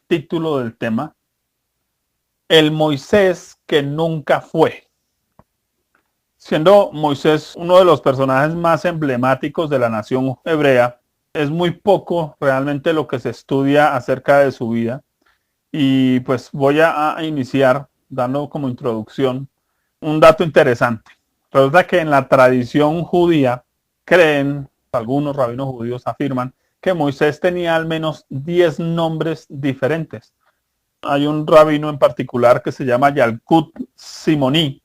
título del tema, el Moisés que nunca fue. Siendo Moisés uno de los personajes más emblemáticos de la nación hebrea, es muy poco realmente lo que se estudia acerca de su vida. Y pues voy a iniciar dando como introducción un dato interesante. Resulta que en la tradición judía creen, algunos rabinos judíos afirman, que Moisés tenía al menos 10 nombres diferentes. Hay un rabino en particular que se llama Yalkut Simoní,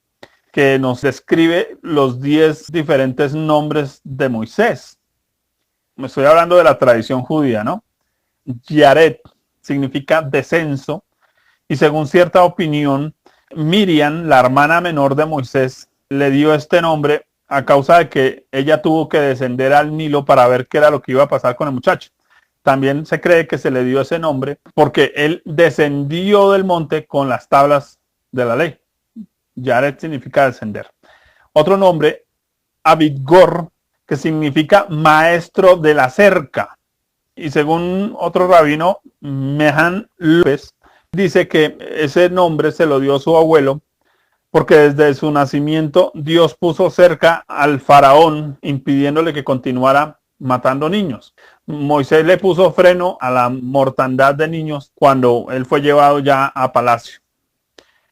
que nos describe los 10 diferentes nombres de Moisés. Me estoy hablando de la tradición judía, ¿no? Yaret significa descenso, y según cierta opinión, Miriam, la hermana menor de Moisés, le dio este nombre a causa de que ella tuvo que descender al Nilo para ver qué era lo que iba a pasar con el muchacho. También se cree que se le dio ese nombre porque él descendió del monte con las tablas de la ley. Yaret significa descender. Otro nombre, Abidgor, que significa maestro de la cerca. Y según otro rabino, Mehan López, dice que ese nombre se lo dio su abuelo porque desde su nacimiento Dios puso cerca al faraón, impidiéndole que continuara matando niños. Moisés le puso freno a la mortandad de niños cuando él fue llevado ya a palacio.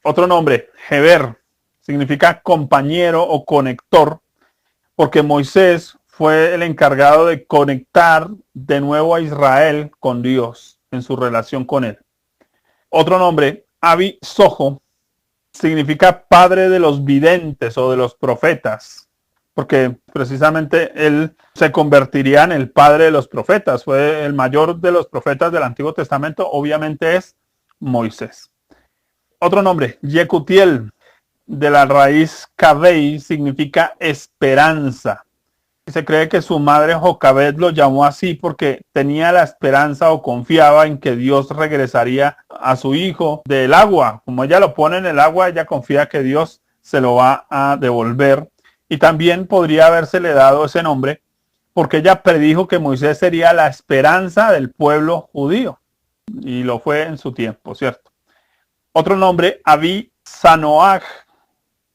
Otro nombre, Heber, significa compañero o conector, porque Moisés fue el encargado de conectar de nuevo a Israel con Dios en su relación con él. Otro nombre, Abi Sojo, significa padre de los videntes o de los profetas, porque precisamente él se convertiría en el padre de los profetas. Fue el mayor de los profetas del Antiguo Testamento, obviamente es Moisés. Otro nombre, Yecutiel, de la raíz Kavei, significa esperanza. Se cree que su madre Jocabed lo llamó así porque tenía la esperanza o confiaba en que Dios regresaría a su hijo del agua. Como ella lo pone en el agua, ella confía que Dios se lo va a devolver. Y también podría habérsele dado ese nombre porque ella predijo que Moisés sería la esperanza del pueblo judío. Y lo fue en su tiempo, ¿cierto? Otro nombre, Abi Sanoach,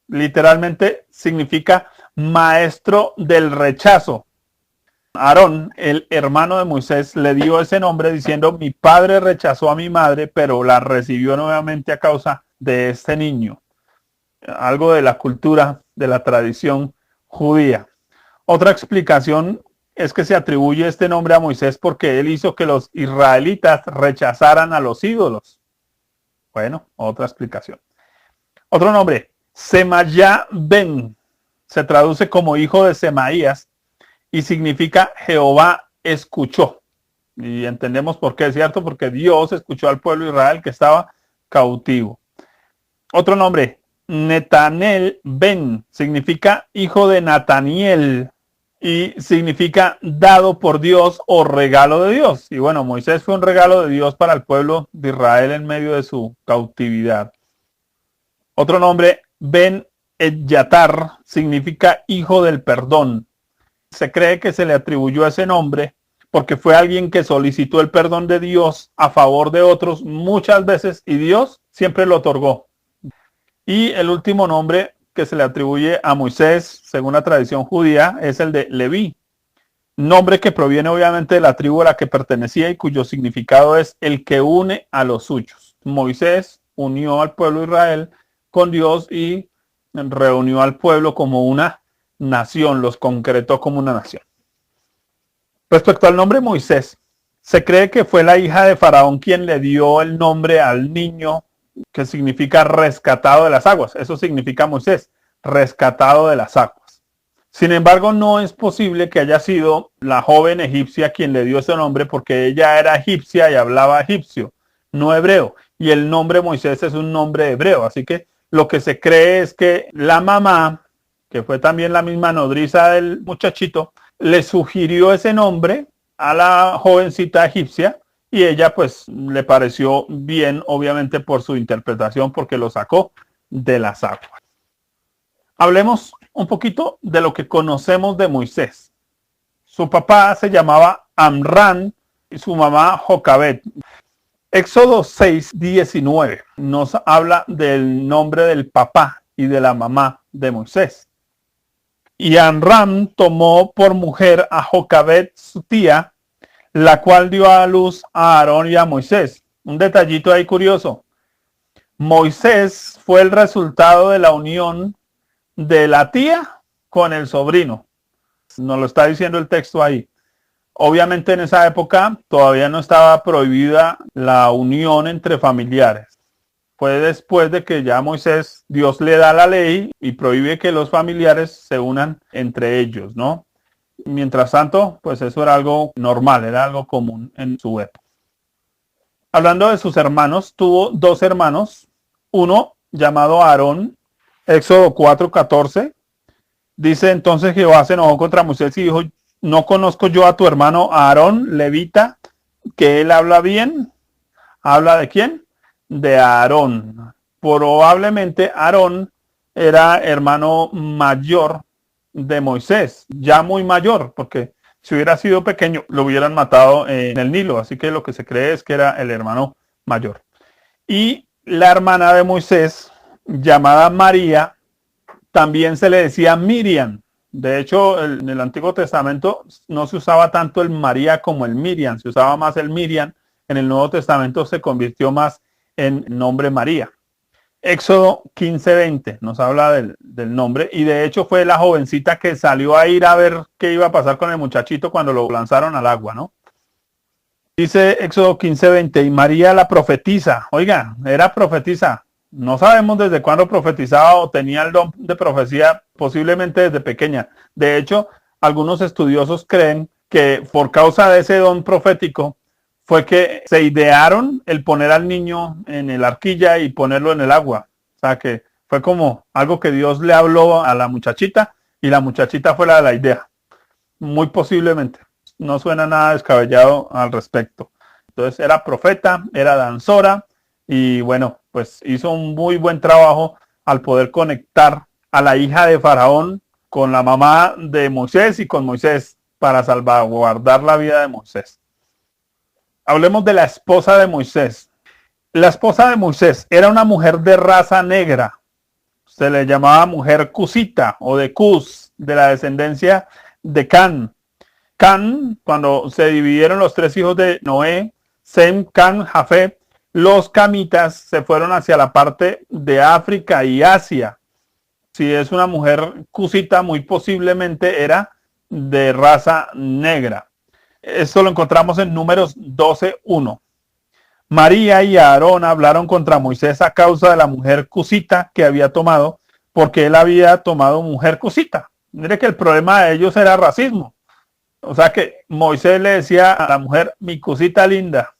literalmente significa maestro del rechazo. Aarón, el hermano de Moisés, le dio ese nombre diciendo: mi padre rechazó a mi madre, pero la recibió nuevamente a causa de este niño. Algo de la cultura, de la tradición judía. Otra explicación es que se atribuye este nombre a Moisés porque él hizo que los israelitas rechazaran a los ídolos. Bueno, otra explicación. Otro nombre, Semayá Ben, se traduce como hijo de Semaías y significa Jehová escuchó. Y entendemos por qué, ¿cierto? Porque Dios escuchó al pueblo de Israel que estaba cautivo. Otro nombre, Netanel Ben, significa hijo de Nataniel y significa dado por Dios o regalo de Dios. Y bueno, Moisés fue un regalo de Dios para el pueblo de Israel en medio de su cautividad. Otro nombre, Ben Edyatar, significa hijo del perdón. Se cree que se le atribuyó ese nombre porque fue alguien que solicitó el perdón de Dios a favor de otros muchas veces y Dios siempre lo otorgó. Y el último nombre que se le atribuye a Moisés, según la tradición judía, es el de Leví. Nombre que proviene obviamente de la tribu a la que pertenecía y cuyo significado es el que une a los suyos. Moisés unió al pueblo de Israel con Dios y reunió al pueblo como una nación, los concretó como una nación. Respecto al nombre Moisés, se cree que fue la hija de Faraón quien le dio el nombre al niño, que significa rescatado de las aguas. Eso significa Moisés, rescatado de las aguas. Sin embargo, no es posible que haya sido la joven egipcia quien le dio ese nombre porque ella era egipcia y hablaba egipcio, no hebreo. Y el nombre Moisés es un nombre hebreo. Así que lo que se cree es que la mamá, que fue también la misma nodriza del muchachito, le sugirió ese nombre a la jovencita egipcia y ella pues le pareció bien, obviamente por su interpretación, porque lo sacó de las aguas. Hablemos un poquito de lo que conocemos de Moisés. Su papá se llamaba Amram y su mamá Jocabed. Éxodo 6:19 nos habla del nombre del papá y de la mamá de Moisés. Y Amram tomó por mujer a Jocabed, su tía, la cual dio a luz a Aarón y a Moisés. Un detallito ahí curioso. Moisés fue el resultado de la unión de la tía con el sobrino. Nos lo está diciendo el texto ahí. Obviamente en esa época todavía no estaba prohibida la unión entre familiares. Fue después de que ya Moisés, Dios le da la ley y prohíbe que los familiares se unan entre ellos, ¿no? Mientras tanto, pues eso era algo normal, era algo común en su época. Hablando de sus hermanos, tuvo dos hermanos, uno llamado Aarón, Éxodo 4:14. Dice entonces Jehová se enojó contra Moisés y dijo, ¿no conozco yo a tu hermano Aarón, levita, que él habla bien? ¿Habla de quién? De Aarón. Probablemente Aarón era hermano mayor de Moisés, ya muy mayor, porque si hubiera sido pequeño lo hubieran matado en el Nilo, así que lo que se cree es que era el hermano mayor. Y la hermana de Moisés, llamada María, también se le decía Miriam. De hecho, en el Antiguo Testamento no se usaba tanto el María como el Miriam, se usaba más el Miriam. En el Nuevo Testamento se convirtió más en nombre María. Éxodo 15:20 nos habla del nombre y de hecho fue la jovencita que salió a ir a ver qué iba a pasar con el muchachito cuando lo lanzaron al agua, ¿no? Dice Éxodo 15:20, y María la profetiza. Oiga, era profetisa. No sabemos desde cuándo profetizaba o tenía el don de profecía, posiblemente desde pequeña. De hecho, algunos estudiosos creen que por causa de ese don profético fue que se idearon el poner al niño en el arquilla y ponerlo en el agua. O sea que fue como algo que Dios le habló a la muchachita y la muchachita fue la idea. Muy posiblemente. No suena nada descabellado al respecto. Entonces era profeta, era danzora y bueno, pues hizo un muy buen trabajo al poder conectar a la hija de Faraón con la mamá de Moisés y con Moisés para salvaguardar la vida de Moisés. Hablemos de la esposa de Moisés. La esposa de Moisés era una mujer de raza negra. Se le llamaba mujer cusita o de Cus, de la descendencia de Can. Can, cuando se dividieron los tres hijos de Noé, Sem, Can, Jafet, los camitas se fueron hacia la parte de África y Asia. Si es una mujer cusita, muy posiblemente era de raza negra. Esto lo encontramos en Números 12:1. María y Aarón hablaron contra Moisés a causa de la mujer cusita que había tomado, porque él había tomado mujer cusita. Mire que el problema de ellos era racismo. O sea que Moisés le decía a la mujer, mi cosita linda.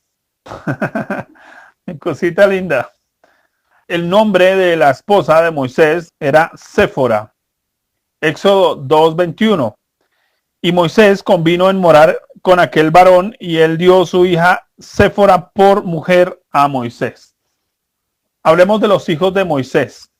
Mi cosita linda. El nombre de la esposa de Moisés era Séfora. Éxodo 2:21. Y Moisés convino en morar con aquel varón y él dio su hija Séfora por mujer a Moisés. Hablemos de los hijos de Moisés.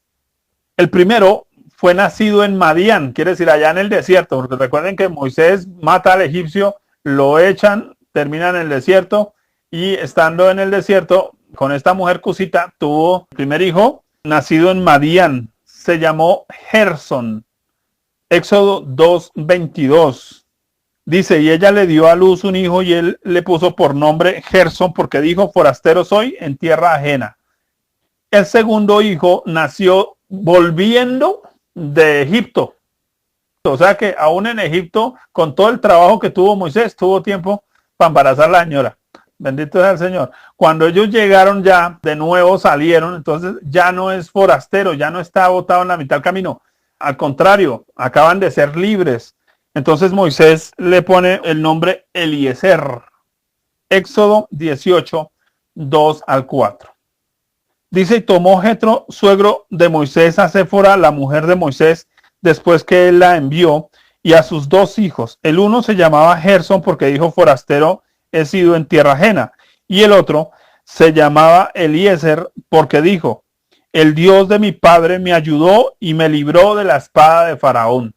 El primero fue nacido en Madián, quiere decir allá en el desierto, porque recuerden que Moisés mata al egipcio, lo echan, termina en el desierto y estando en el desierto con esta mujer cusita tuvo el primer hijo nacido en Madián, se llamó Gersón. Éxodo 2:22. Dice, y ella le dio a luz un hijo y él le puso por nombre Gersón porque dijo, forastero soy en tierra ajena. El segundo hijo nació volviendo de Egipto. O sea que aún en Egipto, con todo el trabajo que tuvo Moisés, tuvo tiempo para embarazar a la señora. Bendito sea el Señor. Cuando ellos llegaron ya, de nuevo salieron, entonces ya no es forastero, ya no está botado en la mitad del camino. Al contrario, acaban de ser libres. Entonces Moisés le pone el nombre Eliezer. Éxodo 18:2-4. Dice, y tomó Jetro, suegro de Moisés, a Séfora, la mujer de Moisés, después que él la envió, y a sus dos hijos. El uno se llamaba Gersón porque dijo, forastero he sido en tierra ajena. Y el otro se llamaba Eliezer porque dijo, el Dios de mi padre me ayudó y me libró de la espada de Faraón.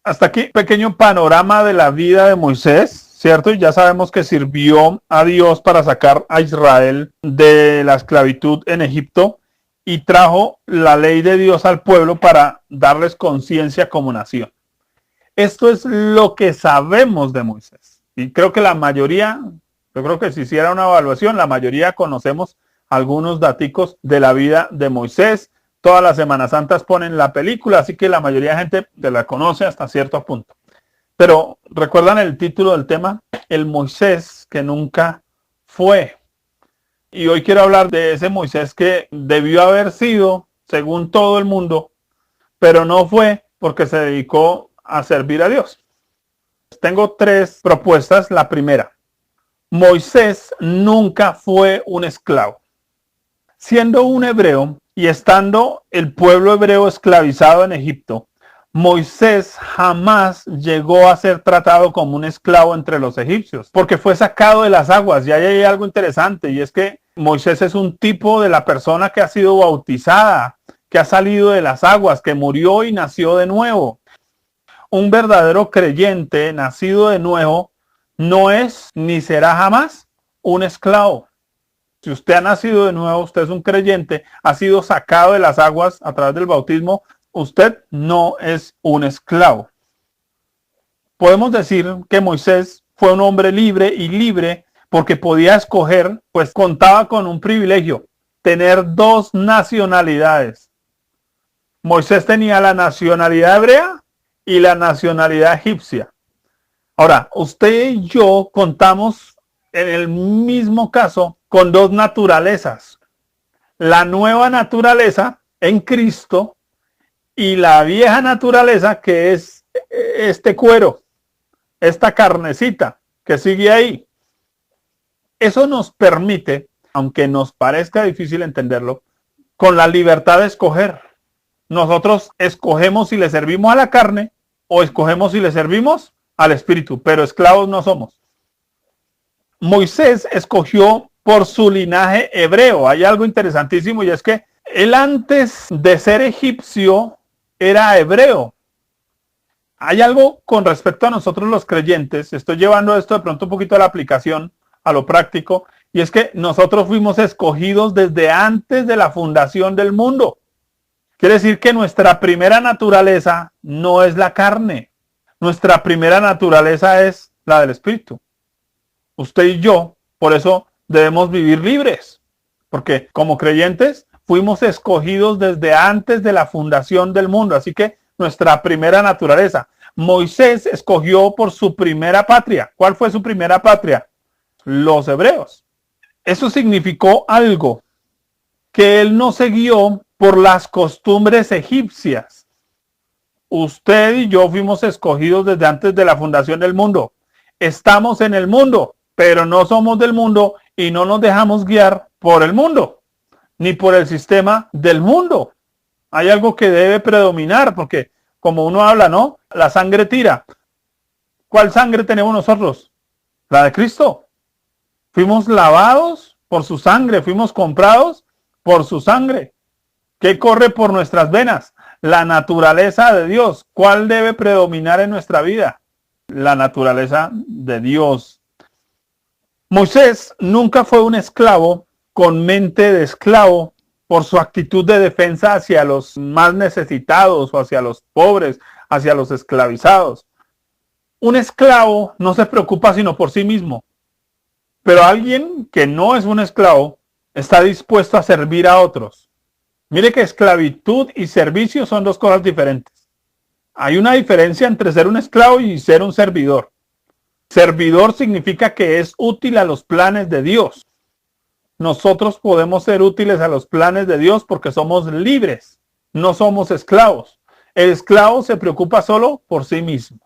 Hasta aquí, pequeño panorama de la vida de Moisés. ¿cierto? Y ya sabemos que sirvió a Dios para sacar a Israel de la esclavitud en Egipto y trajo la ley de Dios al pueblo para darles conciencia como nación. Esto es lo que sabemos de Moisés. Y creo que la mayoría, yo creo que si hiciera una evaluación, la mayoría conocemos algunos daticos de la vida de Moisés. Todas las Semanas Santas ponen la película, así que la mayoría de gente la conoce hasta cierto punto. Pero, ¿recuerdan el título del tema? El Moisés que nunca fue. Y hoy quiero hablar de ese Moisés que debió haber sido, según todo el mundo, pero no fue porque se dedicó a servir a Dios. Tengo 3 propuestas. La primera, Moisés nunca fue un esclavo. Siendo un hebreo y estando el pueblo hebreo esclavizado en Egipto, Moisés jamás llegó a ser tratado como un esclavo entre los egipcios, porque fue sacado de las aguas. Y ahí hay algo interesante, y es que Moisés es un tipo de la persona que ha sido bautizada, que ha salido de las aguas, que murió y nació de nuevo. Un verdadero creyente nacido de nuevo no es ni será jamás un esclavo. Si usted ha nacido de nuevo, usted es un creyente, ha sido sacado de las aguas a través del bautismo, usted no es un esclavo. Podemos decir que Moisés fue un hombre libre y libre porque podía escoger, pues contaba con un privilegio, tener 2 nacionalidades. Moisés tenía la nacionalidad hebrea y la nacionalidad egipcia. Ahora, usted y yo contamos en el mismo caso con 2 naturalezas. La nueva naturaleza en Cristo y la vieja naturaleza, que es este cuero, esta carnecita que sigue ahí. Eso nos permite, aunque nos parezca difícil entenderlo, con la libertad de escoger. Nosotros escogemos si le servimos a la carne o escogemos si le servimos al espíritu, pero esclavos no somos. Moisés escogió por su linaje hebreo. Hay algo interesantísimo, y es que él, antes de ser egipcio, era hebreo. Hay algo con respecto a nosotros los creyentes, estoy llevando esto de pronto un poquito a la aplicación, a lo práctico, y es que nosotros fuimos escogidos desde antes de la fundación del mundo. Quiere decir que nuestra primera naturaleza no es la carne. Nuestra primera naturaleza es la del espíritu. Usted y yo, por eso debemos vivir libres, porque como creyentes fuimos escogidos desde antes de la fundación del mundo. Así que nuestra primera naturaleza. Moisés escogió por su primera patria. ¿Cuál fue su primera patria? Los hebreos. Eso significó algo, que él no se guió por las costumbres egipcias. Usted y yo fuimos escogidos desde antes de la fundación del mundo. Estamos en el mundo, pero no somos del mundo y no nos dejamos guiar por el mundo, ni por el sistema del mundo. Hay algo que debe predominar, porque como uno habla, ¿no? La sangre tira. ¿Cuál sangre tenemos nosotros? La de Cristo. Fuimos lavados por su sangre, fuimos comprados por su sangre. ¿Qué corre por nuestras venas? La naturaleza de Dios. ¿Cuál debe predominar en nuestra vida? La naturaleza de Dios. Moisés nunca fue un esclavo con mente de esclavo por su actitud de defensa hacia los más necesitados o hacia los pobres, hacia los esclavizados. Un esclavo no se preocupa sino por sí mismo, pero alguien que no es un esclavo está dispuesto a servir a otros. Mire que esclavitud y servicio son 2 cosas diferentes. Hay una diferencia entre ser un esclavo y ser un servidor. Servidor significa que es útil a los planes de Dios. Nosotros podemos ser útiles a los planes de Dios porque somos libres, no somos esclavos. El esclavo se preocupa solo por sí mismo.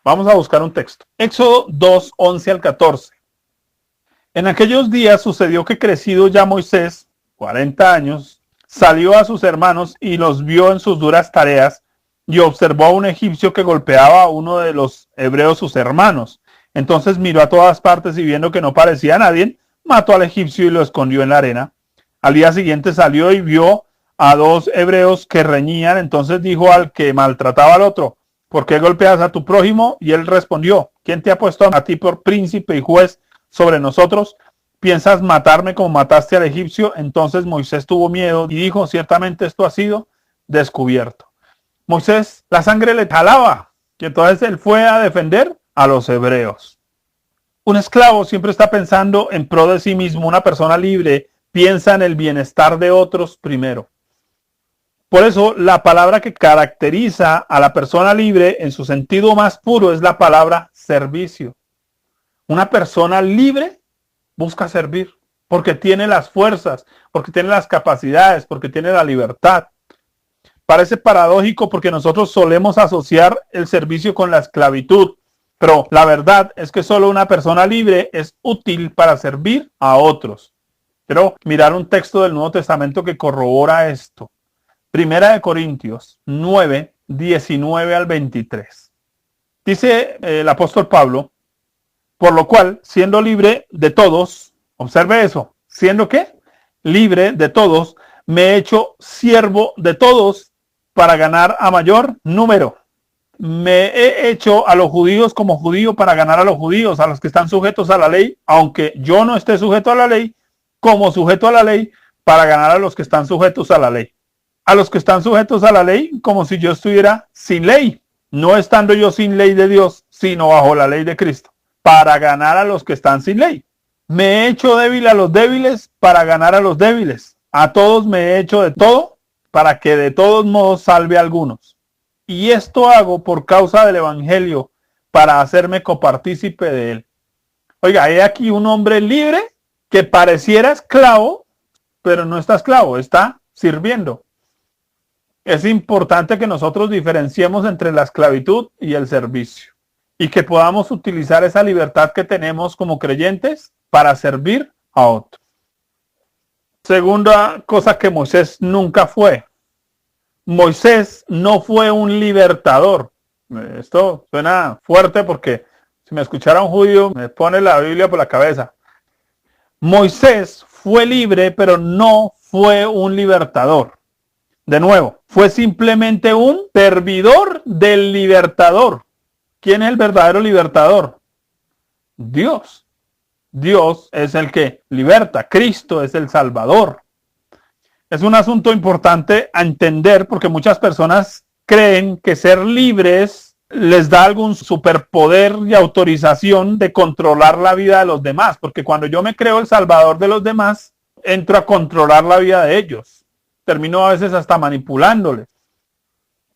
Vamos a buscar un texto. Éxodo 2, 11 al 14. En aquellos días sucedió que, crecido ya Moisés, 40 años, salió a sus hermanos y los vio en sus duras tareas, y observó a un egipcio que golpeaba a uno de los hebreos, sus hermanos. Entonces miró a todas partes y, viendo que no parecía a nadie, mató al egipcio y lo escondió en la arena. Al día siguiente salió y vio a 2 hebreos que reñían. Entonces dijo al que maltrataba al otro: ¿por qué golpeas a tu prójimo? Y él respondió: ¿Quién te ha puesto a ti por príncipe y juez sobre nosotros? ¿Piensas matarme como mataste al egipcio? Entonces Moisés tuvo miedo y dijo, ciertamente esto ha sido descubierto. Moisés, la sangre le jalaba, y entonces él fue a defender a los hebreos. Un esclavo siempre está pensando en pro de sí mismo. Una persona libre piensa en el bienestar de otros primero. Por eso la palabra que caracteriza a la persona libre en su sentido más puro es la palabra servicio. Una persona libre busca servir porque tiene las fuerzas, porque tiene las capacidades, porque tiene la libertad. Parece paradójico porque nosotros solemos asociar el servicio con la esclavitud, pero la verdad es que solo una persona libre es útil para servir a otros. Quiero mirar un texto del Nuevo Testamento que corrobora esto. Primera de Corintios 9, 19 al 23. Dice el apóstol Pablo, por lo cual, siendo libre de todos, observe eso, siendo ¿qué? Libre de todos, me he hecho siervo de todos para ganar a mayor número. Me he hecho a los judíos como judío para ganar a los judíos, a los que están sujetos a la ley, aunque yo no esté sujeto a la ley, como sujeto a la ley, para ganar a los que están sujetos a la ley. A los que están sujetos a la ley, como si yo estuviera sin ley, no estando yo sin ley de Dios, sino bajo la ley de Cristo, para ganar a los que están sin ley. Me he hecho débil a los débiles para ganar a los débiles. A todos me he hecho de todo para que de todos modos salve a algunos. Y esto hago por causa del evangelio, para hacerme copartícipe de él. Oiga, hay aquí un hombre libre que pareciera esclavo, pero no está esclavo, está sirviendo. Es importante que nosotros diferenciemos entre la esclavitud y el servicio y que podamos utilizar esa libertad que tenemos como creyentes para servir a otros. Segunda cosa que Moisés nunca fue. Moisés no fue un libertador. Esto suena fuerte porque si me escuchara un judío me pone la Biblia por la cabeza. Moisés fue libre, pero no fue un libertador. De nuevo, fue simplemente un servidor del libertador. ¿Quién es el verdadero libertador? Dios. Dios es el que liberta. Cristo es el Salvador. Es un asunto importante a entender porque muchas personas creen que ser libres les da algún superpoder y autorización de controlar la vida de los demás. Porque cuando yo me creo el Salvador de los demás, entro a controlar la vida de ellos. Termino a veces hasta manipulándoles.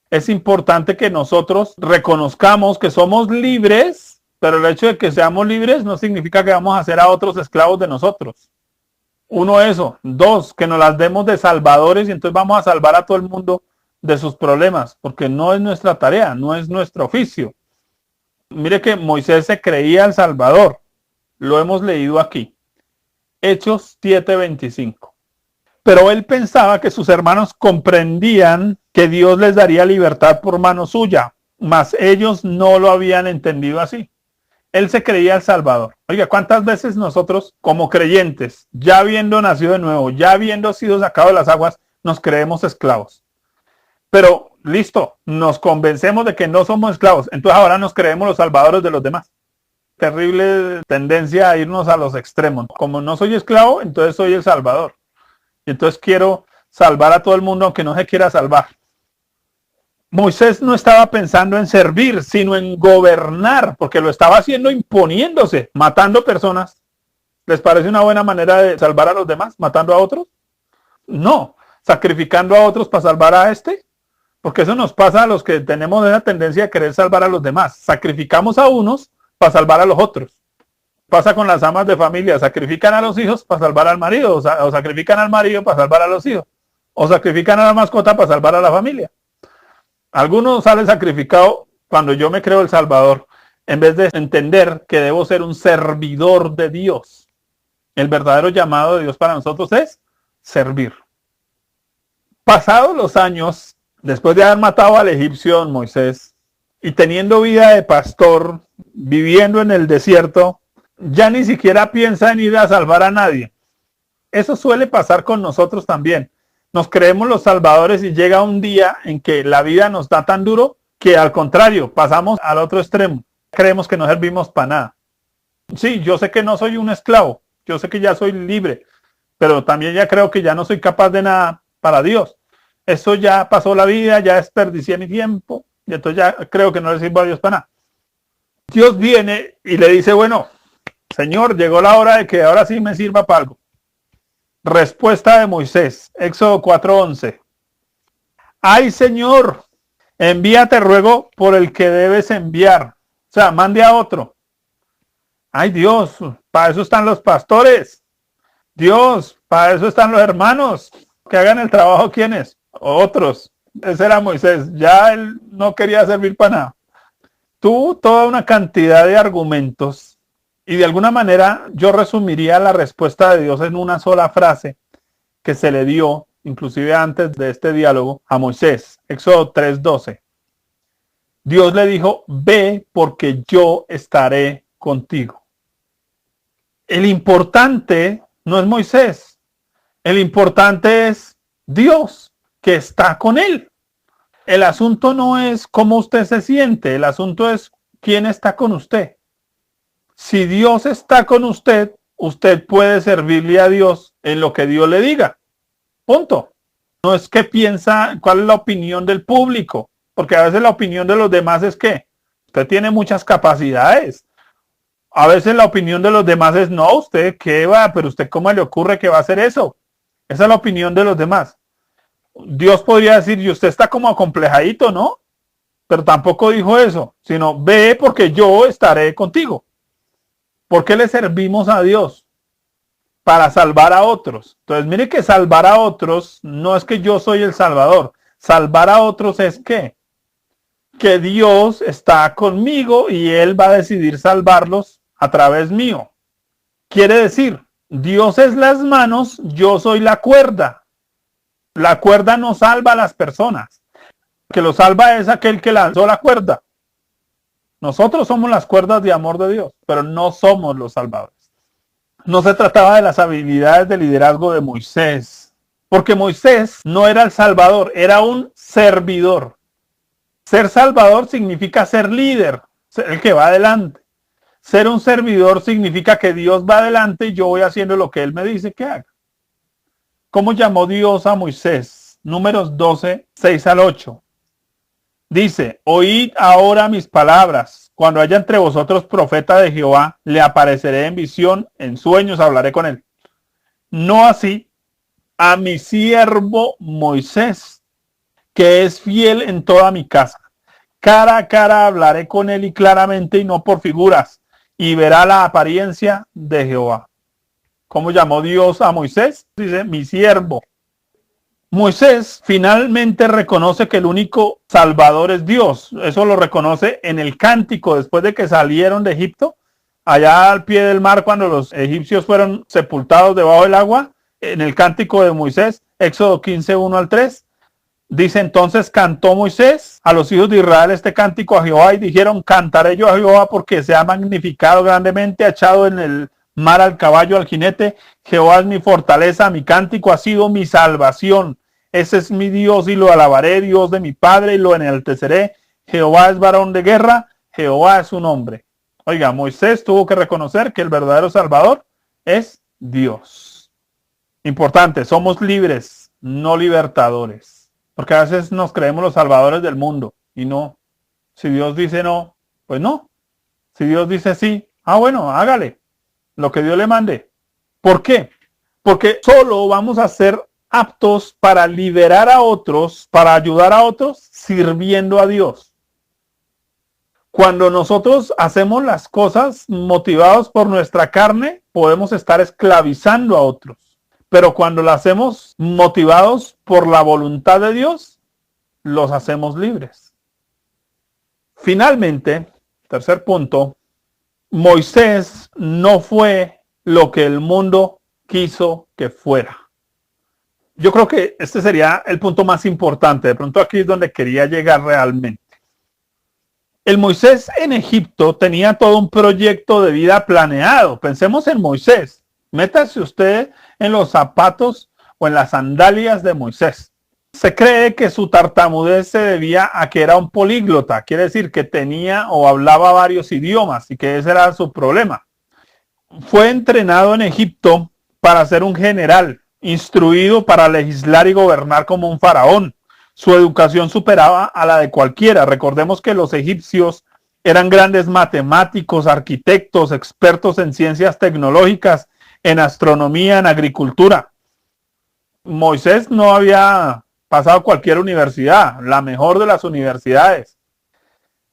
Es importante que nosotros reconozcamos que somos libres, pero el hecho de que seamos libres no significa que vamos a hacer a otros esclavos de nosotros. Uno, eso. Dos, que nos las demos de salvadores y entonces vamos a salvar a todo el mundo de sus problemas, porque no es nuestra tarea, no es nuestro oficio. Mire que Moisés se creía el Salvador. Lo hemos leído aquí. Hechos 7:25. Pero él pensaba que sus hermanos comprendían que Dios les daría libertad por mano suya, mas ellos no lo habían entendido así. Él se creía el Salvador. Oiga, ¿cuántas veces nosotros como creyentes, ya habiendo nacido de nuevo, ya habiendo sido sacados de las aguas, nos creemos esclavos? Pero listo, nos convencemos de que no somos esclavos, entonces ahora nos creemos los salvadores de los demás. Terrible tendencia a irnos a los extremos. Como no soy esclavo, entonces soy el Salvador. Y entonces quiero salvar a todo el mundo aunque no se quiera salvar. Moisés no estaba pensando en servir, sino en gobernar, porque lo estaba haciendo imponiéndose, matando personas. ¿Les parece una buena manera de salvar a los demás, matando a otros? No, sacrificando a otros para salvar a este, porque eso nos pasa a los que tenemos esa tendencia de querer salvar a los demás. Sacrificamos a unos para salvar a los otros. Pasa con las amas de familia, sacrifican a los hijos para salvar al marido, o sacrifican al marido para salvar a los hijos, o sacrifican a la mascota para salvar a la familia. Algunos salen sacrificados cuando yo me creo el Salvador, en vez de entender que debo ser un servidor de Dios. El verdadero llamado de Dios para nosotros es servir. Pasados los años, después de haber matado al egipcio Moisés, y teniendo vida de pastor, viviendo en el desierto, ya ni siquiera piensa en ir a salvar a nadie. Eso suele pasar con nosotros también. Nos creemos los salvadores y llega un día en que la vida nos da tan duro que al contrario, pasamos al otro extremo. creemos que no servimos para nada. Sí, yo sé que no soy un esclavo, yo sé que ya soy libre, pero también ya creo que ya no soy capaz de nada para Dios. Eso ya pasó la vida, ya desperdicié mi tiempo, y entonces ya creo que no le sirvo a Dios para nada. Dios viene y le dice, bueno, Señor, llegó la hora de que ahora sí me sirva para algo. Respuesta de Moisés, Éxodo 4:11. Ay, Señor, envíate ruego por el que debes enviar. O sea, mande a otro. Ay, Dios, para eso están los pastores. Dios, para eso están los hermanos. Que hagan el trabajo, ¿quiénes? Otros. Ese era Moisés. Ya él no quería servir para nada. Tuvo toda una cantidad de argumentos y de alguna manera yo resumiría la respuesta de Dios en una sola frase que se le dio, inclusive antes de este diálogo, a Moisés. Éxodo 3:12. Dios le dijo, ve porque yo estaré contigo. El importante no es Moisés, el importante es Dios que está con él. El asunto no es cómo usted se siente, el asunto es quién está con usted. Si Dios está con usted, usted puede servirle a Dios en lo que Dios le diga. Punto. No es que piensa cuál es la opinión del público, porque a veces la opinión de los demás es que usted tiene muchas capacidades. A veces la opinión de los demás es no, usted qué va, pero usted cómo le ocurre que va a hacer eso. Esa es la opinión de los demás. Dios podría decir, y usted está como acomplejadito, ¿no? Pero tampoco dijo eso, sino ve porque yo estaré contigo. ¿Por qué le servimos a Dios? Para salvar a otros. Entonces, mire que salvar a otros no es que yo soy el Salvador. Salvar a otros es que Dios está conmigo y Él va a decidir salvarlos a través mío. Quiere decir, Dios es las manos, yo soy la cuerda. La cuerda no salva a las personas. El que lo salva es aquel que lanzó la cuerda. Nosotros somos las cuerdas de amor de Dios, pero no somos los salvadores. No se trataba de las habilidades de liderazgo de Moisés, porque Moisés no era el salvador, era un servidor. Ser salvador significa ser líder, ser el que va adelante. Ser un servidor significa que Dios va adelante y yo voy haciendo lo que Él me dice que haga. ¿Cómo llamó Dios a Moisés? Números 12, 6 al 8. Dice, oíd ahora mis palabras. Cuando haya entre vosotros profeta de Jehová, le apareceré en visión, en sueños hablaré con él. No así a mi siervo Moisés, que es fiel en toda mi casa. Cara a cara hablaré con él y claramente y no por figuras, y verá la apariencia de Jehová. ¿Cómo llamó Dios a Moisés? Dice, mi siervo. Moisés finalmente reconoce que el único salvador es Dios. Eso lo reconoce en el cántico después de que salieron de Egipto. Allá al pie del mar, cuando los egipcios fueron sepultados debajo del agua, en el cántico de Moisés, Éxodo 15, 1 al 3. Dice, entonces cantó Moisés a los hijos de Israel este cántico a Jehová y dijeron, cantaré yo a Jehová porque se ha magnificado grandemente, ha echado en el mar al caballo, al jinete. Jehová es mi fortaleza, mi cántico ha sido mi salvación. Ese es mi Dios y lo alabaré, Dios de mi Padre, y lo enalteceré. Jehová es varón de guerra, Jehová es su nombre. Oiga, Moisés tuvo que reconocer que el verdadero Salvador es Dios. Importante, somos libres, no libertadores. Porque a veces nos creemos los salvadores del mundo y no. Si Dios dice no, pues no. Si Dios dice sí, bueno, hágale lo que Dios le mande. ¿Por qué? Porque solo vamos a ser aptos para liberar a otros, para ayudar a otros, sirviendo a Dios. Cuando nosotros hacemos las cosas motivados por nuestra carne, podemos estar esclavizando a otros. Pero cuando lo hacemos motivados por la voluntad de Dios, los hacemos libres. Finalmente, tercer punto, Moisés no fue lo que el mundo quiso que fuera. Yo creo que este sería el punto más importante. De pronto aquí es donde quería llegar realmente. El Moisés en Egipto tenía todo un proyecto de vida planeado. Pensemos en Moisés. Métase usted en los zapatos o en las sandalias de Moisés. Se cree que su tartamudez se debía a que era un políglota, quiere decir que tenía o hablaba varios idiomas y que ese era su problema. Fue entrenado en Egipto para ser un general, instruido para legislar y gobernar como un faraón. Su educación superaba a la de cualquiera. Recordemos que los egipcios eran grandes matemáticos, arquitectos, expertos en ciencias tecnológicas, en astronomía, en agricultura. Moisés no había pasado cualquier universidad, la mejor de las universidades.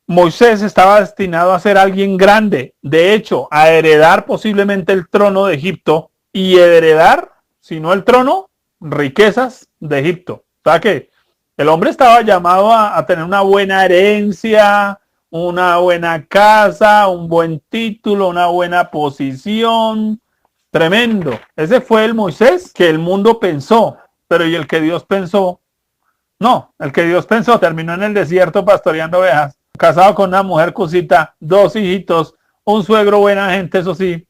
Moisés estaba destinado a ser alguien grande, de hecho, a heredar posiblemente el trono de Egipto y heredar, si no el trono, riquezas de Egipto. O sea que el hombre estaba llamado a tener una buena herencia, una buena casa, un buen título, una buena posición. Tremendo. Ese fue el Moisés que el mundo pensó, pero ¿y el que Dios pensó? No, el que Dios pensó terminó en el desierto pastoreando ovejas, casado con una mujer cosita, 2 hijitos, un suegro buena gente, eso sí,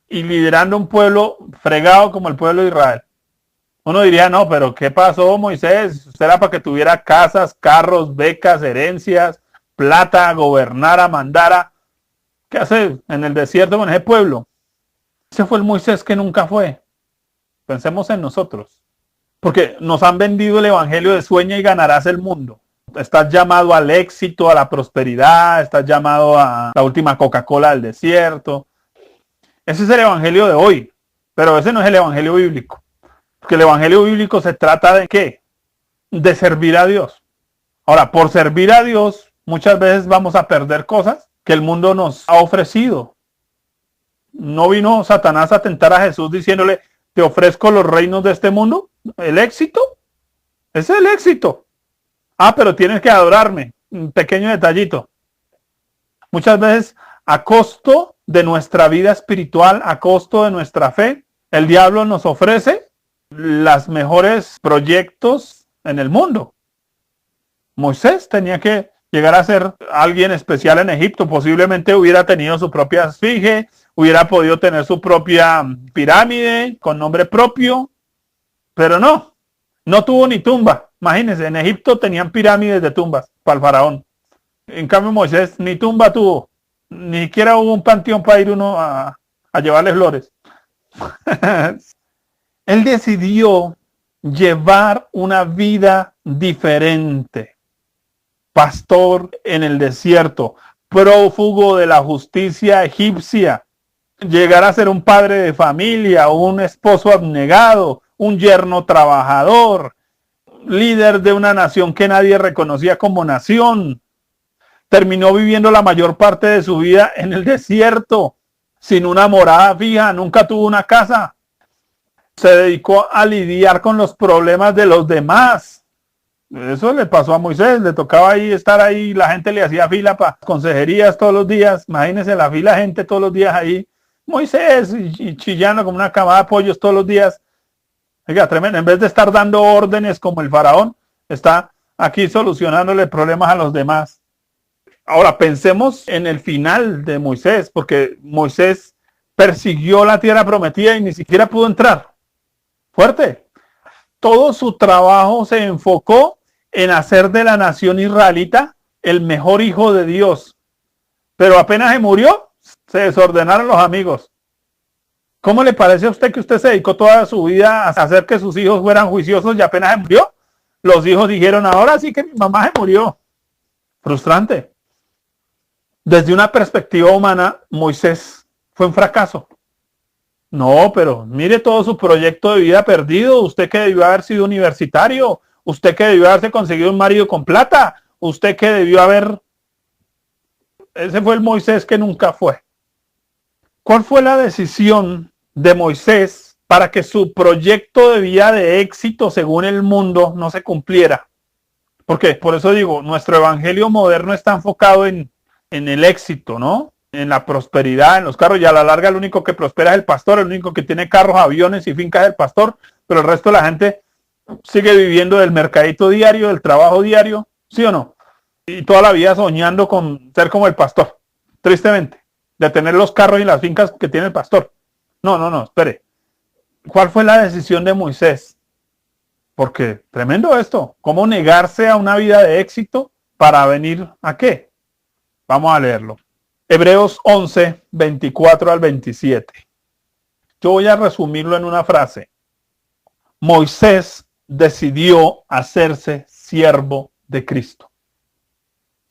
y liderando un pueblo fregado como el pueblo de Israel. Uno diría, no, pero ¿qué pasó, Moisés? Usted era para que tuviera casas, carros, becas, herencias, plata, gobernara, mandara. ¿Qué hace en el desierto con ese pueblo? Ese fue el Moisés que nunca fue. Pensemos en nosotros. Porque nos han vendido el evangelio de sueña y ganarás el mundo. Estás llamado al éxito, a la prosperidad, estás llamado a la última Coca-Cola del desierto. Ese es el evangelio de hoy, pero ese no es el evangelio bíblico. Porque el evangelio bíblico se trata de ¿qué? De servir a Dios. Ahora, por servir a Dios, muchas veces vamos a perder cosas que el mundo nos ha ofrecido. ¿No vino Satanás a tentar a Jesús diciéndole, te ofrezco los reinos de este mundo? ¿El éxito? Ese es el éxito. Ah, pero tienes que adorarme. Un pequeño detallito. Muchas veces, a costo de nuestra vida espiritual, a costo de nuestra fe, el diablo nos ofrece los mejores proyectos en el mundo. Moisés tenía que llegar a ser alguien especial en Egipto. Posiblemente hubiera tenido su propia esfinge, hubiera podido tener su propia pirámide con nombre propio, pero no tuvo ni tumba. Imagínense, en Egipto tenían pirámides de tumbas para el faraón. En cambio Moisés ni tumba tuvo, ni siquiera hubo un panteón para ir uno a llevarle flores. Él decidió llevar una vida diferente. Pastor en el desierto, prófugo de la justicia egipcia, llegar a ser un padre de familia, un esposo abnegado, un yerno trabajador, líder de una nación que nadie reconocía como nación. Terminó viviendo la mayor parte de su vida en el desierto, sin una morada fija, nunca tuvo una casa. Se dedicó a lidiar con los problemas de los demás. Eso le pasó a Moisés, le tocaba ahí estar ahí, la gente le hacía fila para consejerías todos los días. Imagínense la fila de gente todos los días ahí. Moisés y chillando como una camada de pollos todos los días. Oiga, tremendo. En vez de estar dando órdenes como el faraón, está aquí solucionándole problemas a los demás. Ahora pensemos en el final de Moisés, porque Moisés persiguió la tierra prometida y ni siquiera pudo entrar. Fuerte. Todo su trabajo se enfocó en hacer de la nación israelita el mejor hijo de Dios. Pero apenas se murió, se desordenaron los amigos. ¿Cómo le parece a usted que usted se dedicó toda su vida a hacer que sus hijos fueran juiciosos y apenas se murió? Los hijos dijeron, ahora sí que mi mamá se murió. Frustrante. Desde una perspectiva humana, Moisés fue un fracaso. No, pero mire todo su proyecto de vida perdido. Usted que debió haber sido universitario. Usted que debió haberse conseguido un marido con plata. Usted que debió haber... Ese fue el Moisés que nunca fue. ¿Cuál fue la decisión de Moisés para que su proyecto de vida de éxito según el mundo no se cumpliera? Porque por eso digo, nuestro evangelio moderno está enfocado en el éxito, ¿no? En la prosperidad, en los carros, y a la larga el único que prospera es el pastor, el único que tiene carros, aviones y fincas es el pastor, pero el resto de la gente sigue viviendo del mercadito diario, del trabajo diario, ¿sí o no? Y toda la vida soñando con ser como el pastor, tristemente, de tener los carros y las fincas que tiene el pastor. No, espere. ¿Cuál fue la decisión de Moisés? Porque tremendo esto. ¿Cómo negarse a una vida de éxito para venir a qué? Vamos a leerlo. Hebreos 11, 24 al 27. Yo voy a resumirlo en una frase. Moisés decidió hacerse siervo de Cristo.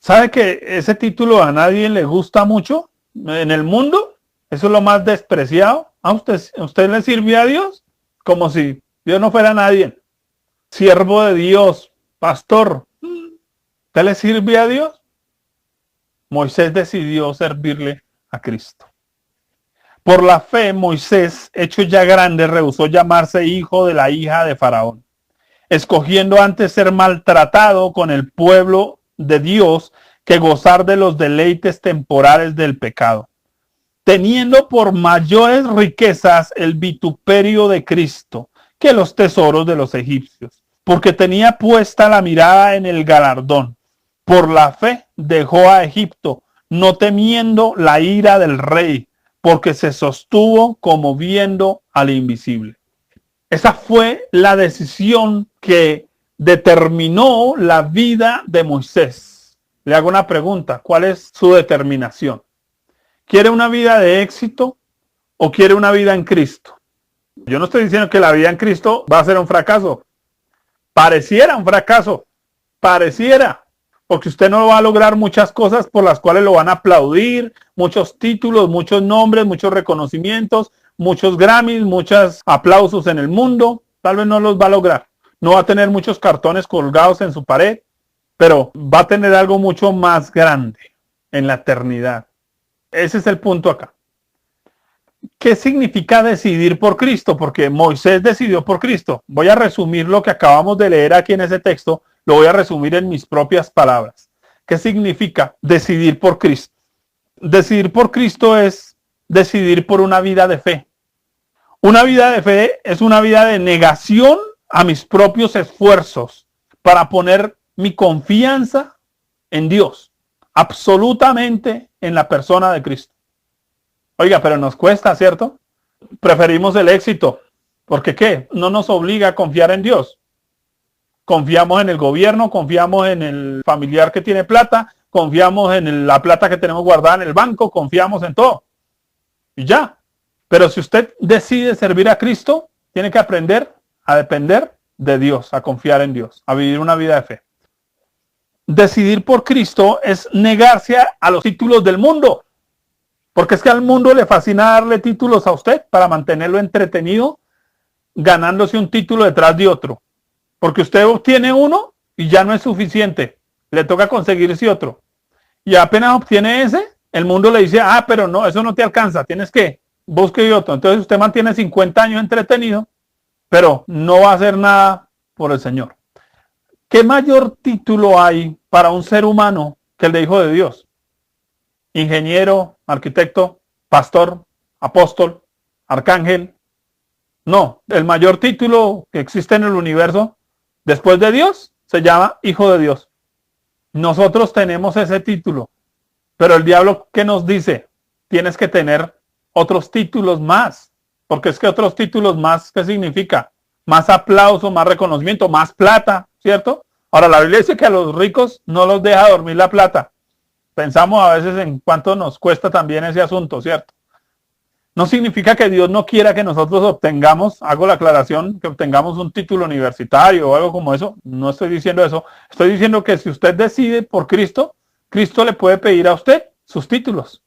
¿Sabe que ese título a nadie le gusta mucho en el mundo? Eso es lo más despreciado. ¿A usted le sirve a Dios? Como si Dios no fuera nadie. Siervo de Dios, pastor. ¿Usted le sirve a Dios? Moisés decidió servirle a Cristo. Por la fe, Moisés, hecho ya grande, rehusó llamarse hijo de la hija de Faraón, escogiendo antes ser maltratado con el pueblo de Dios que gozar de los deleites temporales del pecado, teniendo por mayores riquezas el vituperio de Cristo que los tesoros de los egipcios, porque tenía puesta la mirada en el galardón. Por la fe dejó a Egipto, no temiendo la ira del rey, porque se sostuvo como viendo al invisible. Esa fue la decisión que determinó la vida de Moisés. Le hago una pregunta, ¿cuál es su determinación? ¿Quiere una vida de éxito o quiere una vida en Cristo? Yo no estoy diciendo que la vida en Cristo va a ser un fracaso. Pareciera un fracaso, pareciera. Porque usted no va a lograr muchas cosas por las cuales lo van a aplaudir, muchos títulos, muchos nombres, muchos reconocimientos, muchos Grammys, muchos aplausos en el mundo. Tal vez no los va a lograr. No va a tener muchos cartones colgados en su pared, pero va a tener algo mucho más grande en la eternidad. Ese es el punto acá. ¿Qué significa decidir por Cristo? Porque Moisés decidió por Cristo. Voy a resumir lo que acabamos de leer aquí en ese texto. Lo voy a resumir en mis propias palabras. ¿Qué significa decidir por Cristo? Decidir por Cristo es decidir por una vida de fe. Una vida de fe es una vida de negación a mis propios esfuerzos para poner mi confianza en Dios, absolutamente en la persona de Cristo. Oiga, pero nos cuesta, ¿cierto? Preferimos el éxito, porque ¿qué? No nos obliga a confiar en Dios. Confiamos en el gobierno, confiamos en el familiar que tiene plata, confiamos en la plata que tenemos guardada en el banco, confiamos en todo. Y ya. Pero si usted decide servir a Cristo, tiene que aprender a depender de Dios, a confiar en Dios, a vivir una vida de fe. Decidir por Cristo es negarse a los títulos del mundo. Porque es que al mundo le fascina darle títulos a usted para mantenerlo entretenido, ganándose un título detrás de otro. Porque usted obtiene uno y ya no es suficiente. Le toca conseguirse otro. Y apenas obtiene ese, el mundo le dice, pero no, eso no te alcanza, tienes que busque otro. Entonces usted mantiene 50 años entretenido, pero no va a hacer nada por el Señor. ¿Qué mayor título hay para un ser humano que el de hijo de Dios? Ingeniero, arquitecto, pastor, apóstol, arcángel. No, el mayor título que existe en el universo después de Dios se llama hijo de Dios. Nosotros tenemos ese título, pero el diablo, ¿qué nos dice? Tienes que tener otros títulos más, porque es que otros títulos más, ¿qué significa? Más aplauso, más reconocimiento, más plata, ¿cierto? Ahora la Biblia dice que a los ricos no los deja dormir la plata. Pensamos a veces en cuánto nos cuesta también ese asunto, ¿cierto? No significa que Dios no quiera que nosotros obtengamos, hago la aclaración, que obtengamos un título universitario o algo como eso. No estoy diciendo eso. Estoy diciendo que si usted decide por Cristo, Cristo le puede pedir a usted sus títulos.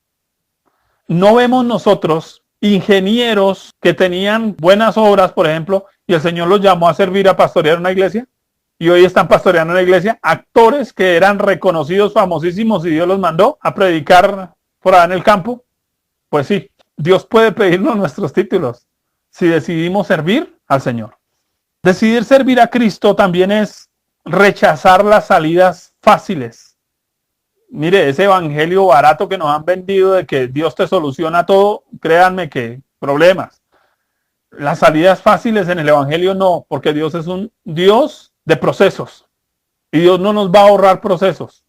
No vemos nosotros ingenieros que tenían buenas obras, por ejemplo, y el Señor los llamó a servir a pastorear una iglesia, y hoy están pastoreando una iglesia, actores que eran reconocidos, famosísimos, y Dios los mandó a predicar por allá en el campo. Pues sí, Dios puede pedirnos nuestros títulos si decidimos servir al Señor. Decidir servir a Cristo también es rechazar las salidas fáciles. Mire, ese evangelio barato que nos han vendido de que Dios te soluciona todo, créanme que problemas. Las salidas fáciles en el evangelio no, porque Dios es un Dios de procesos. Y Dios no nos va a ahorrar procesos.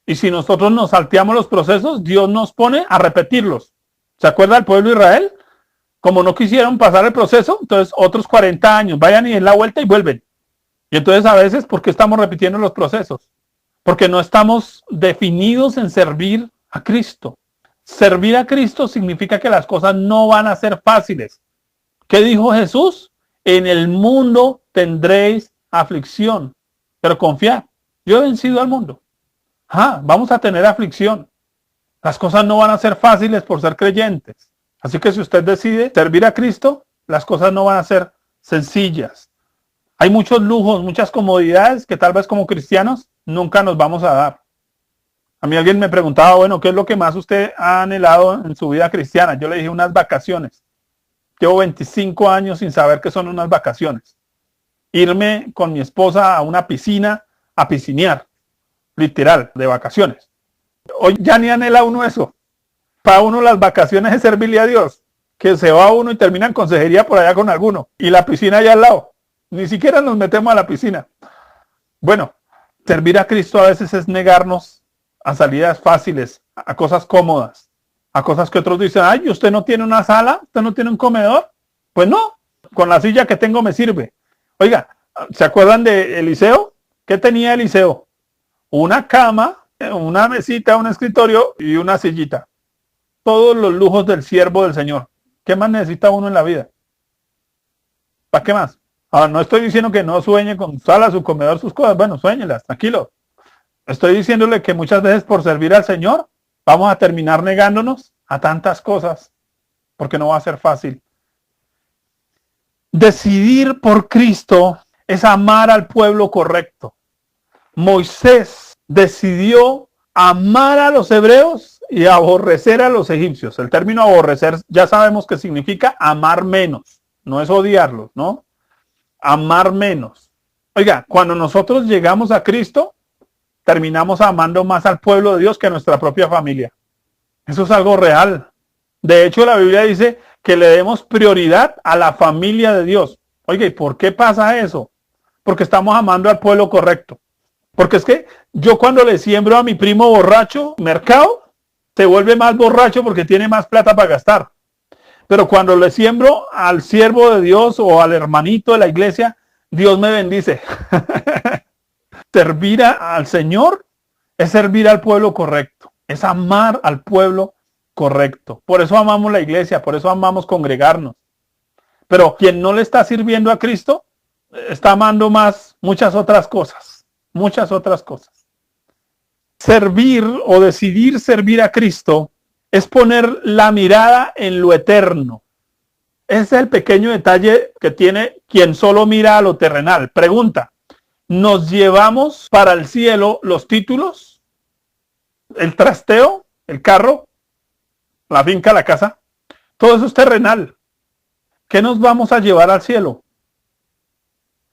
Y si nosotros nos salteamos los procesos, Dios nos pone a repetirlos. ¿Se acuerda del pueblo de Israel? Como no quisieron pasar el proceso, entonces otros 40 años, vayan y den la vuelta y vuelven. Y entonces a veces, ¿por qué estamos repitiendo los procesos? Porque no estamos definidos en servir a Cristo. Servir a Cristo significa que las cosas no van a ser fáciles. ¿Qué dijo Jesús? En el mundo tendréis aflicción, pero confiad, yo he vencido al mundo. Vamos a tener aflicción. Las cosas no van a ser fáciles por ser creyentes. Así que si usted decide servir a Cristo, las cosas no van a ser sencillas. Hay muchos lujos, muchas comodidades que tal vez como cristianos nunca nos vamos a dar. A mí alguien me preguntaba, bueno, ¿qué es lo que más usted ha anhelado en su vida cristiana? Yo le dije unas vacaciones. Llevo 25 años sin saber qué son unas vacaciones. Irme con mi esposa a una piscina a piscinear, literal, de vacaciones. Hoy ya ni anhela uno eso. Para uno las vacaciones es servirle a Dios. Que se va uno y termina en consejería por allá con alguno. Y la piscina allá al lado. Ni siquiera nos metemos a la piscina. Bueno, servir a Cristo a veces es negarnos a salidas fáciles, a cosas cómodas, a cosas que otros dicen, ay, ¿usted no tiene una sala? ¿Usted no tiene un comedor? Pues no, con la silla que tengo me sirve. Oiga, ¿se acuerdan de Eliseo? ¿Qué tenía Eliseo? Una cama, una mesita, un escritorio y una sillita. Todos los lujos del siervo del Señor. ¿Qué más necesita uno en la vida? ¿Para qué más? Ahora, no estoy diciendo que no sueñe con sala, su comedor, sus cosas. Bueno, suéñelas, tranquilo. Estoy diciéndole que muchas veces por servir al Señor vamos a terminar negándonos a tantas cosas porque no va a ser fácil. Decidir por Cristo es amar al pueblo correcto. Moisés decidió amar a los hebreos y aborrecer a los egipcios. El término aborrecer ya sabemos que significa amar menos. No es odiarlos, ¿no? Amar menos. Oiga, cuando nosotros llegamos a Cristo, terminamos amando más al pueblo de Dios que a nuestra propia familia. Eso es algo real. De hecho, la Biblia dice que le demos prioridad a la familia de Dios. Oiga, ¿y por qué pasa eso? Porque estamos amando al pueblo correcto. Porque es que yo cuando le siembro a mi primo borracho mercado, se vuelve más borracho porque tiene más plata para gastar. Pero cuando le siembro al siervo de Dios o al hermanito de la iglesia, Dios me bendice. Servir al Señor es servir al pueblo correcto, es amar al pueblo correcto. Por eso amamos la iglesia, por eso amamos congregarnos. Pero quien no le está sirviendo a Cristo, está amando más muchas otras cosas, muchas otras cosas. Servir o decidir servir a Cristo es poner la mirada en lo eterno. Ese es el pequeño detalle que tiene quien solo mira a lo terrenal. Pregunta, ¿nos llevamos para el cielo los títulos? ¿El trasteo? ¿El carro? ¿La finca? ¿La casa? Todo eso es terrenal. ¿Qué nos vamos a llevar al cielo?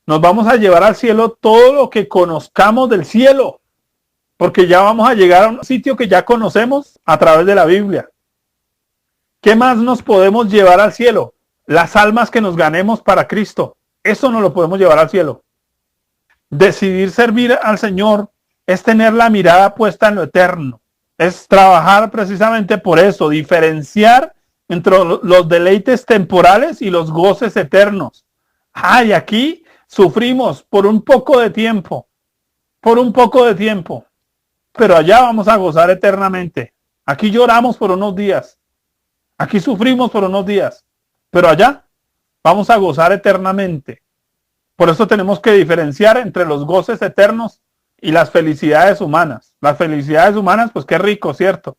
Nos vamos a llevar al cielo todo lo que conozcamos del cielo. Porque ya vamos a llegar a un sitio que ya conocemos a través de la Biblia. ¿Qué más nos podemos llevar al cielo? Las almas que nos ganemos para Cristo. Eso no lo podemos llevar al cielo. Decidir servir al Señor es tener la mirada puesta en lo eterno. Es trabajar precisamente por eso, diferenciar entre los deleites temporales y los goces eternos. Y aquí sufrimos por un poco de tiempo. Por un poco de tiempo. Pero allá vamos a gozar eternamente. Aquí lloramos por unos días. Aquí sufrimos por unos días. Pero allá vamos a gozar eternamente. Por eso tenemos que diferenciar entre los goces eternos y las felicidades humanas. Las felicidades humanas, pues qué rico, ¿cierto?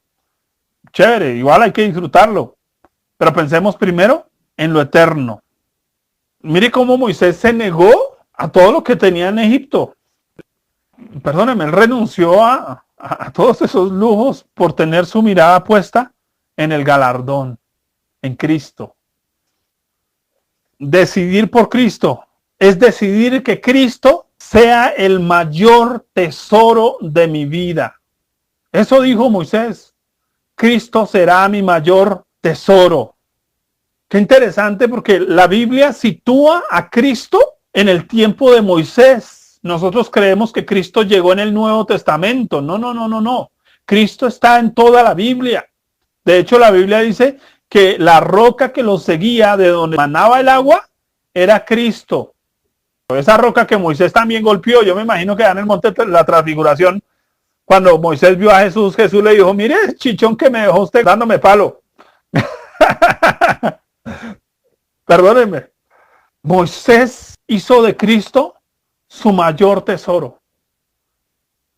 Chévere, igual hay que disfrutarlo. Pero pensemos primero en lo eterno. Mire cómo Moisés se negó a todo lo que tenía en Egipto. Perdóneme, él renunció a todos esos lujos por tener su mirada puesta en el galardón, en Cristo. Decidir por Cristo es decidir que Cristo sea el mayor tesoro de mi vida. Eso dijo Moisés. Cristo será mi mayor tesoro. Qué interesante porque la Biblia sitúa a Cristo en el tiempo de Moisés. Nosotros creemos que Cristo llegó en el Nuevo Testamento. No. Cristo está en toda la Biblia. De hecho, la Biblia dice que la roca que los seguía, de donde manaba el agua, era Cristo. Esa roca que Moisés también golpeó, yo me imagino que en el monte de la transfiguración, cuando Moisés vio a Jesús, Jesús le dijo, mire, chichón que me dejó usted dándome palo. Perdónenme. Moisés hizo de Cristo su mayor tesoro.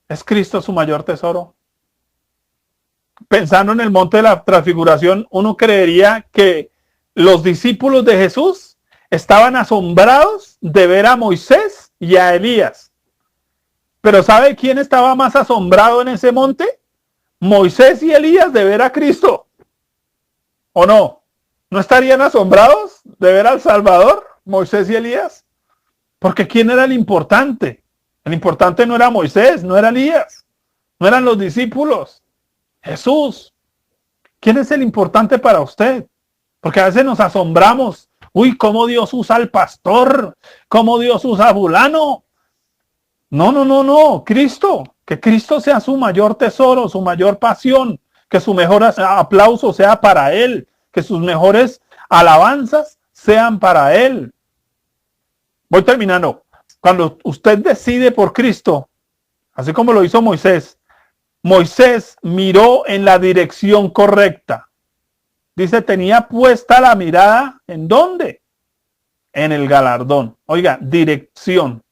¿Es Cristo su mayor tesoro? Pensando en el monte de la transfiguración, uno creería que los discípulos de Jesús estaban asombrados de ver a Moisés y a Elías. Pero ¿sabe quién estaba más asombrado en ese monte? Moisés y Elías de ver a Cristo. ¿O no? ¿No estarían asombrados de ver al Salvador, Moisés y Elías? Porque ¿quién era el importante? El importante no era Moisés, no era Elías, no eran los discípulos. Jesús. ¿Quién es el importante para usted? Porque a veces nos asombramos. Uy, cómo Dios usa al pastor, cómo Dios usa a fulano. No. Cristo. Que Cristo sea su mayor tesoro, su mayor pasión. Que su mejor aplauso sea para Él. Que sus mejores alabanzas sean para Él. Voy terminando. Cuando usted decide por Cristo, así como lo hizo Moisés, Moisés miró en la dirección correcta. Dice, tenía puesta la mirada, ¿en dónde? En el galardón. Oiga, dirección.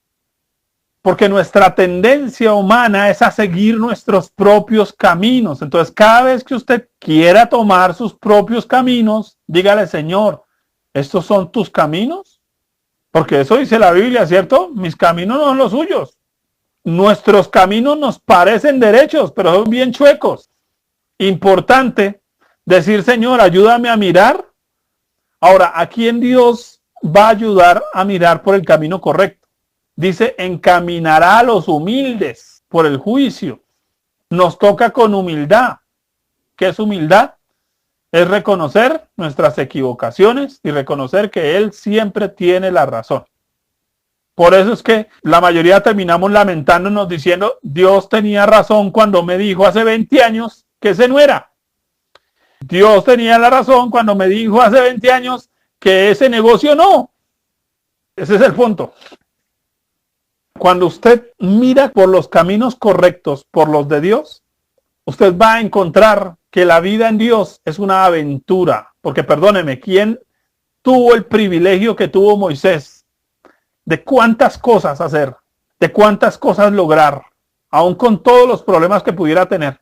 Porque nuestra tendencia humana es a seguir nuestros propios caminos. Entonces, cada vez que usted quiera tomar sus propios caminos, dígale, Señor, ¿estos son tus caminos? Porque eso dice la Biblia, ¿cierto? Mis caminos no son los suyos. Nuestros caminos nos parecen derechos, pero son bien chuecos. Importante decir, Señor, ayúdame a mirar. Ahora, ¿a quién Dios va a ayudar a mirar por el camino correcto? Dice, encaminará a los humildes por el juicio. Nos toca con humildad. ¿Qué es humildad? Es reconocer nuestras equivocaciones y reconocer que Él siempre tiene la razón. Por eso es que la mayoría terminamos lamentándonos diciendo, Dios tenía razón cuando me dijo hace 20 años que ese no era. Dios tenía la razón cuando me dijo hace 20 años que ese negocio no. Ese es el punto. Cuando usted mira por los caminos correctos, por los de Dios, usted va a encontrar que la vida en Dios es una aventura. Porque perdóneme, ¿quién tuvo el privilegio que tuvo Moisés? De cuántas cosas hacer, de cuántas cosas lograr, aun con todos los problemas que pudiera tener.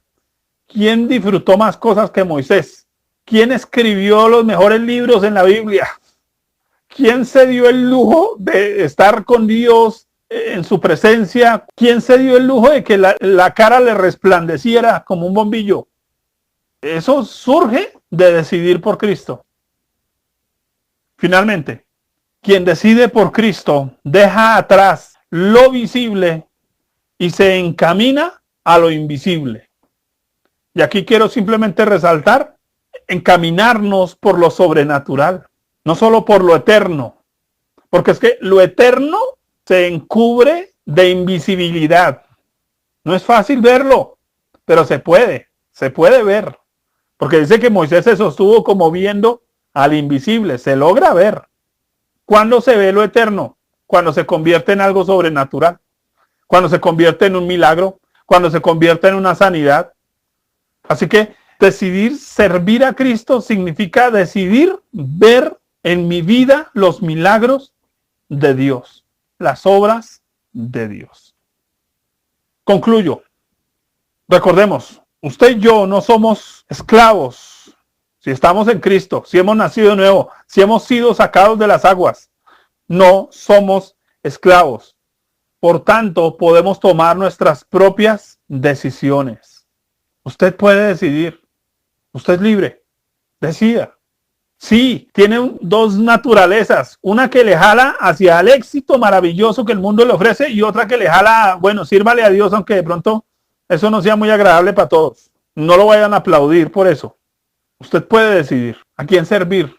¿Quién disfrutó más cosas que Moisés? ¿Quién escribió los mejores libros en la Biblia? ¿Quién se dio el lujo de estar con Dios en su presencia? ¿Quién se dio el lujo de que la cara le resplandeciera como un bombillo? Eso surge de decidir por Cristo. Finalmente, quien decide por Cristo deja atrás lo visible y se encamina a lo invisible. Y aquí quiero simplemente resaltar, encaminarnos por lo sobrenatural, no solo por lo eterno, porque es que lo eterno se encubre de invisibilidad. No es fácil verlo, pero se puede ver, porque dice que Moisés se sostuvo como viendo al invisible, se logra ver. ¿Cuándo se ve lo eterno? Cuando se convierte en algo sobrenatural, cuando se convierte en un milagro, cuando se convierte en una sanidad. Así que decidir servir a Cristo significa decidir ver en mi vida los milagros de Dios, las obras de Dios. Concluyo. Recordemos, usted y yo no somos esclavos. Si estamos en Cristo, si hemos nacido de nuevo, si hemos sido sacados de las aguas, no somos esclavos. Por tanto, podemos tomar nuestras propias decisiones. Usted puede decidir. Usted es libre. Decida. Sí, tiene dos naturalezas. Una que le jala hacia el éxito maravilloso que el mundo le ofrece y otra que le jala, bueno, sírvale a Dios, aunque de pronto eso no sea muy agradable para todos. No lo vayan a aplaudir por eso. Usted puede decidir a quién servir.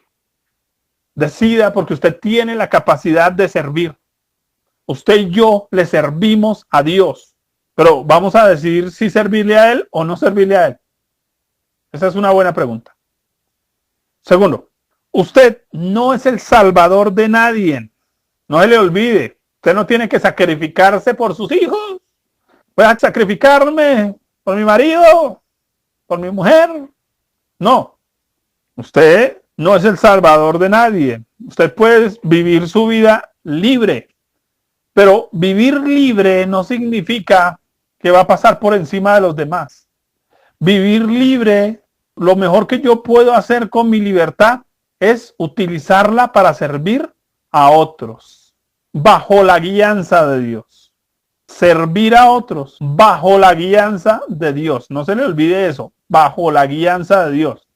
Decida porque usted tiene la capacidad de servir. Usted y yo le servimos a Dios. Pero vamos a decidir si servirle a Él o no servirle a Él. Esa es una buena pregunta. Segundo, usted no es el salvador de nadie. No se le olvide. Usted no tiene que sacrificarse por sus hijos. Voy a sacrificarme por mi marido, por mi mujer. No. Usted no es el salvador de nadie. Usted puede vivir su vida libre. Pero vivir libre no significa que va a pasar por encima de los demás. Vivir libre, lo mejor que yo puedo hacer con mi libertad es utilizarla para servir a otros, bajo la guianza de Dios. Servir a otros bajo la guianza de Dios. No se le olvide eso, bajo la guianza de Dios.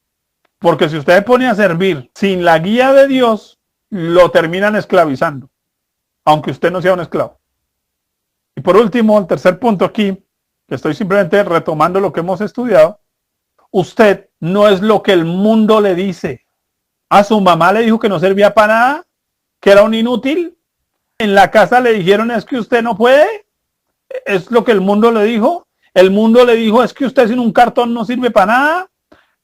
Porque si usted se pone a servir sin la guía de Dios, lo terminan esclavizando, aunque usted no sea un esclavo. Y por último, el tercer punto aquí, que estoy simplemente retomando lo que hemos estudiado, usted no es lo que el mundo le dice. A su mamá le dijo que no servía para nada, que era un inútil. En la casa le dijeron es que usted no puede. Es lo que el mundo le dijo. El mundo le dijo es que usted sin un cartón no sirve para nada.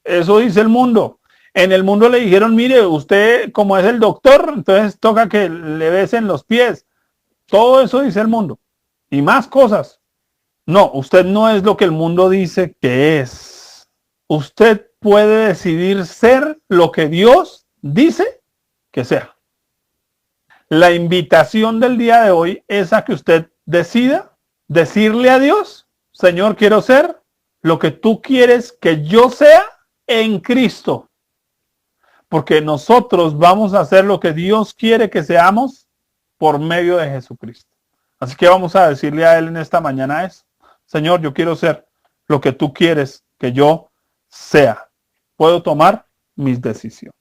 Eso dice el mundo. En el mundo le dijeron, mire, usted como es el doctor, entonces toca que le besen los pies. Todo eso dice el mundo. Y más cosas. No, usted no es lo que el mundo dice que es. Usted puede decidir ser lo que Dios dice que sea. La invitación del día de hoy es a que usted decida decirle a Dios, Señor, quiero ser lo que tú quieres que yo sea en Cristo. Porque nosotros vamos a hacer lo que Dios quiere que seamos por medio de Jesucristo. Así que vamos a decirle a Él en esta mañana eso. Señor, yo quiero ser lo que tú quieres que yo sea. Puedo tomar mis decisiones.